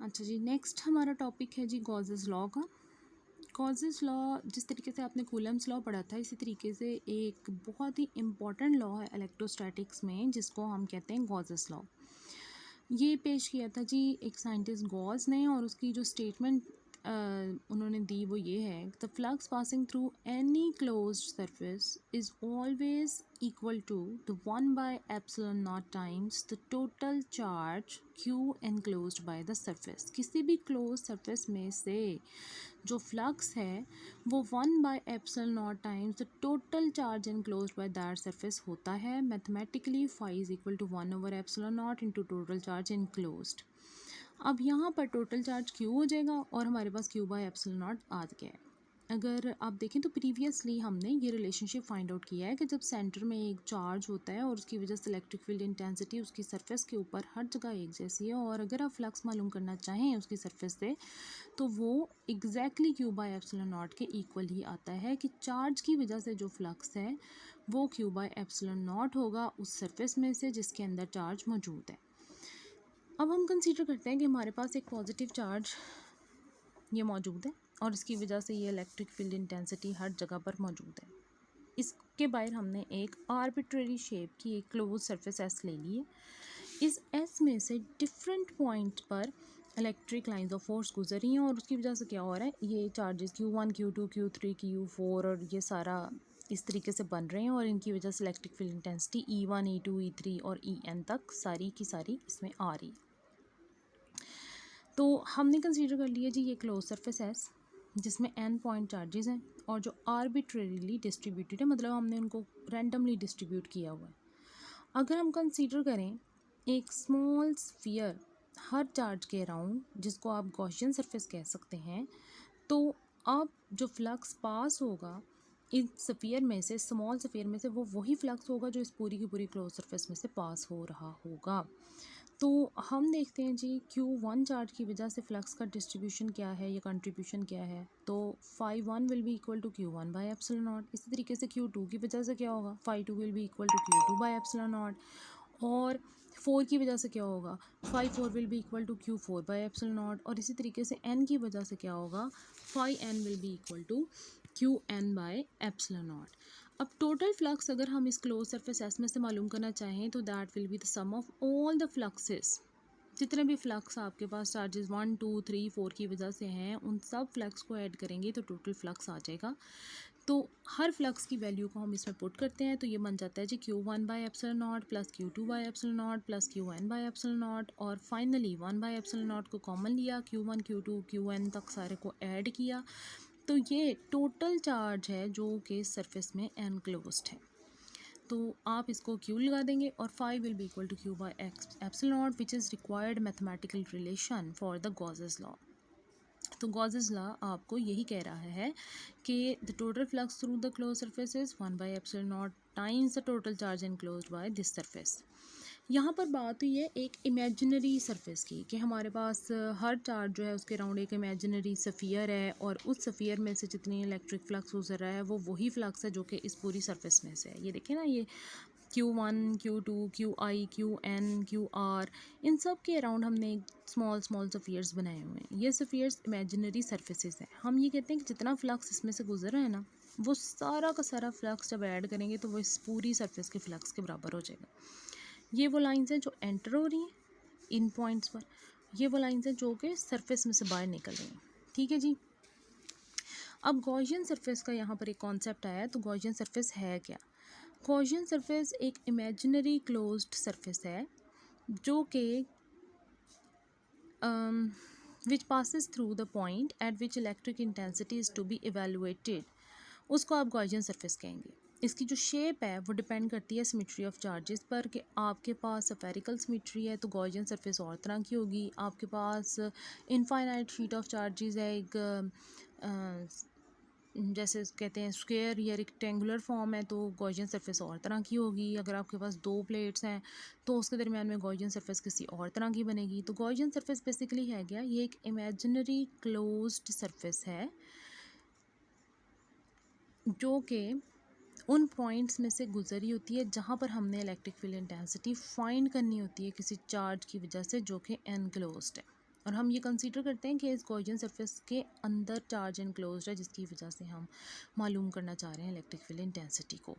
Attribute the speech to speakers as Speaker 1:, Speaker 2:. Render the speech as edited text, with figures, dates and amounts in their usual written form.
Speaker 1: अच्छा जी, नेक्स्ट हमारा टॉपिक है जी गॉसेस लॉ का। गॉसेस लॉ जिस तरीके से आपने कूलम्स लॉ पढ़ा था, इसी तरीके से एक बहुत ही इम्पॉर्टेंट लॉ है इलेक्ट्रोस्टैटिक्स में, जिसको हम कहते हैं गॉसेस लॉ। ये पेश किया था जी एक साइंटिस्ट गॉस ने, और उसकी जो स्टेटमेंट उन्होंने दी वो ये है, the flux passing through any closed surface is always equal to the 1/ε0 times the total charge Q enclosed by the surface. किसी भी क्लोज सरफेस में से जो फ्लक्स है वो 1/ε0 times the total charge enclosed by that surface होता है। Mathematically phi is equal to 1/ε0 into total charge enclosed. अब यहाँ पर टोटल चार्ज क्यू हो जाएगा और हमारे पास Q/ε0 आ गया है। अगर आप देखें तो प्रीवियसली हमने ये रिलेशनशिप फाइंड आउट किया है कि जब सेंटर में एक चार्ज होता है और उसकी वजह से इलेक्ट्रिक फील्ड इंटेंसिटी उसकी सरफेस के ऊपर हर जगह एक जैसी है, और अगर आप फ्लक्स मालूम करना चाहें उसकी सरफेस से तो वो एग्जैक्टली Q/ε0 के इक्वल ही आता है कि चार्ज की वजह से जो फ्लक्स है वो Q/ε0 होगा उस सरफेस में से जिसके अंदर चार्ज मौजूद है। अब हम कंसीडर करते हैं कि हमारे पास एक पॉजिटिव चार्ज ये मौजूद है और इसकी वजह से ये इलेक्ट्रिक फील्ड इंटेंसिटी हर जगह पर मौजूद है। इसके बाहर हमने एक आर्बिट्रेरी शेप की एक क्लोज सरफेस एस ले ली है। इस एस में से डिफरेंट पॉइंट पर इलेक्ट्रिक लाइंस ऑफ फोर्स गुजर रही हैं और उसकी वजह से क्या हो रहा है, ये charges Q1 Q2 Q3 Q4 और ये सारा इस तरीके से बन रहे हैं, और इनकी वजह से electric field intensity E1 E2 E3 और En तक सारी की सारी इसमें आ रही है। तो हमने कंसीडर कर लिया जी ये क्लोज सरफेस है जिसमें n पॉइंट चार्जेस हैं और जो आर्बिट्रेरीली डिस्ट्रीब्यूटेड है, मतलब हमने उनको रैंडमली डिस्ट्रीब्यूट किया हुआ है। अगर हम कंसीडर करें एक स्मॉल स्फीयर हर चार्ज के अराउंड, जिसको आप गॉसियन सरफेस कह सकते हैं, तो अब जो फ्लक्स पास होगा इस स्फीयर में से, स्मॉल स्फीयर में से, वो वही फ्लक्स होगा जो इस पूरी की पूरी क्लोज सरफेस में से पास हो रहा होगा। तो हम देखते हैं जी Q1 चार्ज की वजह से फ्लक्स का डिस्ट्रीब्यूशन क्या है या कंट्रीब्यूशन क्या है, तो φ1 will be equal to Q1/ε0। इसी तरीके से Q2 की वजह से क्या होगा, φ2 will be equal to Q2/ε0, और 4 की वजह से क्या होगा, φ4 will be equal to Q4/ε0, और इसी तरीके से n की वजह से क्या होगा, φn will be equal to Qn/ε0। अब टोटल फ्लक्स अगर हम इस क्लोज सरफेस एस में से मालूम करना चाहें तो that will be the sum of all the fluxes. जितने भी फ्लक्स आपके पास चार्जेस 1 2 3 4 की वजह से हैं, उन सब फ्लक्स को ऐड करेंगे तो टोटल फ्लक्स आ जाएगा। तो हर फ्लक्स की वैल्यू को हम इसमें पुट करते हैं तो ये बन जाता है जी Q1/ε0 plus Q2/ε0 plus Qn/ε0, और फाइनली 1/ε0 को कॉमन लिया, Q1 Q2 Qn तक सारे को ऐड किया, तो ये टोटल चार्ज है जो कि सरफेस में एनक्लोज्ड है। तो आप इसको Q लगा देंगे और phi will be equal to Q/ε0 which is required mathematical relation for the Gauss's law. तो गॉसेस लॉ आपको यही कह रहा है कि the total flux through the close surface is 1/ε0 times the total charge enclosed by this surface. यहाँ पर बात हुई है एक इमेजिनरी सरफेस की, कि हमारे पास हर चार्ज जो है उसके अराउंड एक इमेजिनरी सफ़ियर है और उस सफ़ियर में से जितनी इलेक्ट्रिक फ्लक्स गुजर रहा है वो वही फ्लक्स है जो कि इस पूरी सरफेस में से है। ये देखें ना, ये Q1 Q2 QI QN QR, इन सब के अराउंड हमने स्मॉल स्मॉल सफ़ियर्स बनाए हुए हैं। ये सफ़ियर्स इमेजिनरी सरफेसेस हैं। हम ये कहते हैं कि जितना फ्लक्स इसमें से गुजर रहा है ना, वो सारा का सारा फ्लक्स जब ऐड करेंगे तो वो इस पूरी सरफेस के फ्लक्स के बराबर हो जाएगा। ये वो लाइंस हैं जो एंटर हो रही हैं इन पॉइंट्स पर, ये वो लाइंस हैं जो कि सरफेस में से बाहर निकल रही हैं। ठीक है जी। अब गॉसियन सरफेस का यहाँ पर एक कॉन्सेप्ट आया है, तो गॉसियन सरफेस है क्या। गॉसियन सरफेस एक इमेजिनरी क्लोज्ड सरफेस है जो कि which passes through the point at which electric intensity is to be evaluated, उसको आप गॉसियन सरफेस कहेंगे। इसकी जो शेप है वो डिपेंड करती है सिमेट्री ऑफ चार्जेस पर, कि आपके पास स्फेरिकल सिमेट्री है तो गॉसियन सरफेस और तरह की होगी, आपके पास इनफाइनाइट शीट ऑफ चार्जेस है, एक जैसे कहते हैं स्क्वायर या रेक्टेंगुलर फॉर्म है, तो गॉसियन सरफेस और तरह की होगी। अगर आपके पास दो प्लेट्स हैं तो उसके दरमियान में गॉसियन सरफेस किसी और तरह की बनेगी। तो गॉसियन सरफेस बेसिकली है क्या, ये एक इमेजिनरी क्लोज्ड सरफेस है जो कि उन पॉइंट्स में से गुजरी होती है जहाँ पर हमने इलेक्ट्रिक फील्ड इंटेंसिटी फाइंड करनी होती है किसी चार्ज की वजह से जो कि एनक्लोज्ड है। और हम ये कंसीडर करते हैं कि इस गॉसियन सरफेस के अंदर चार्ज एनक्लोज्ड है, जिसकी वजह से हम मालूम करना चाह रहे हैं इलेक्ट्रिक फील्ड इंटेंसिटी को।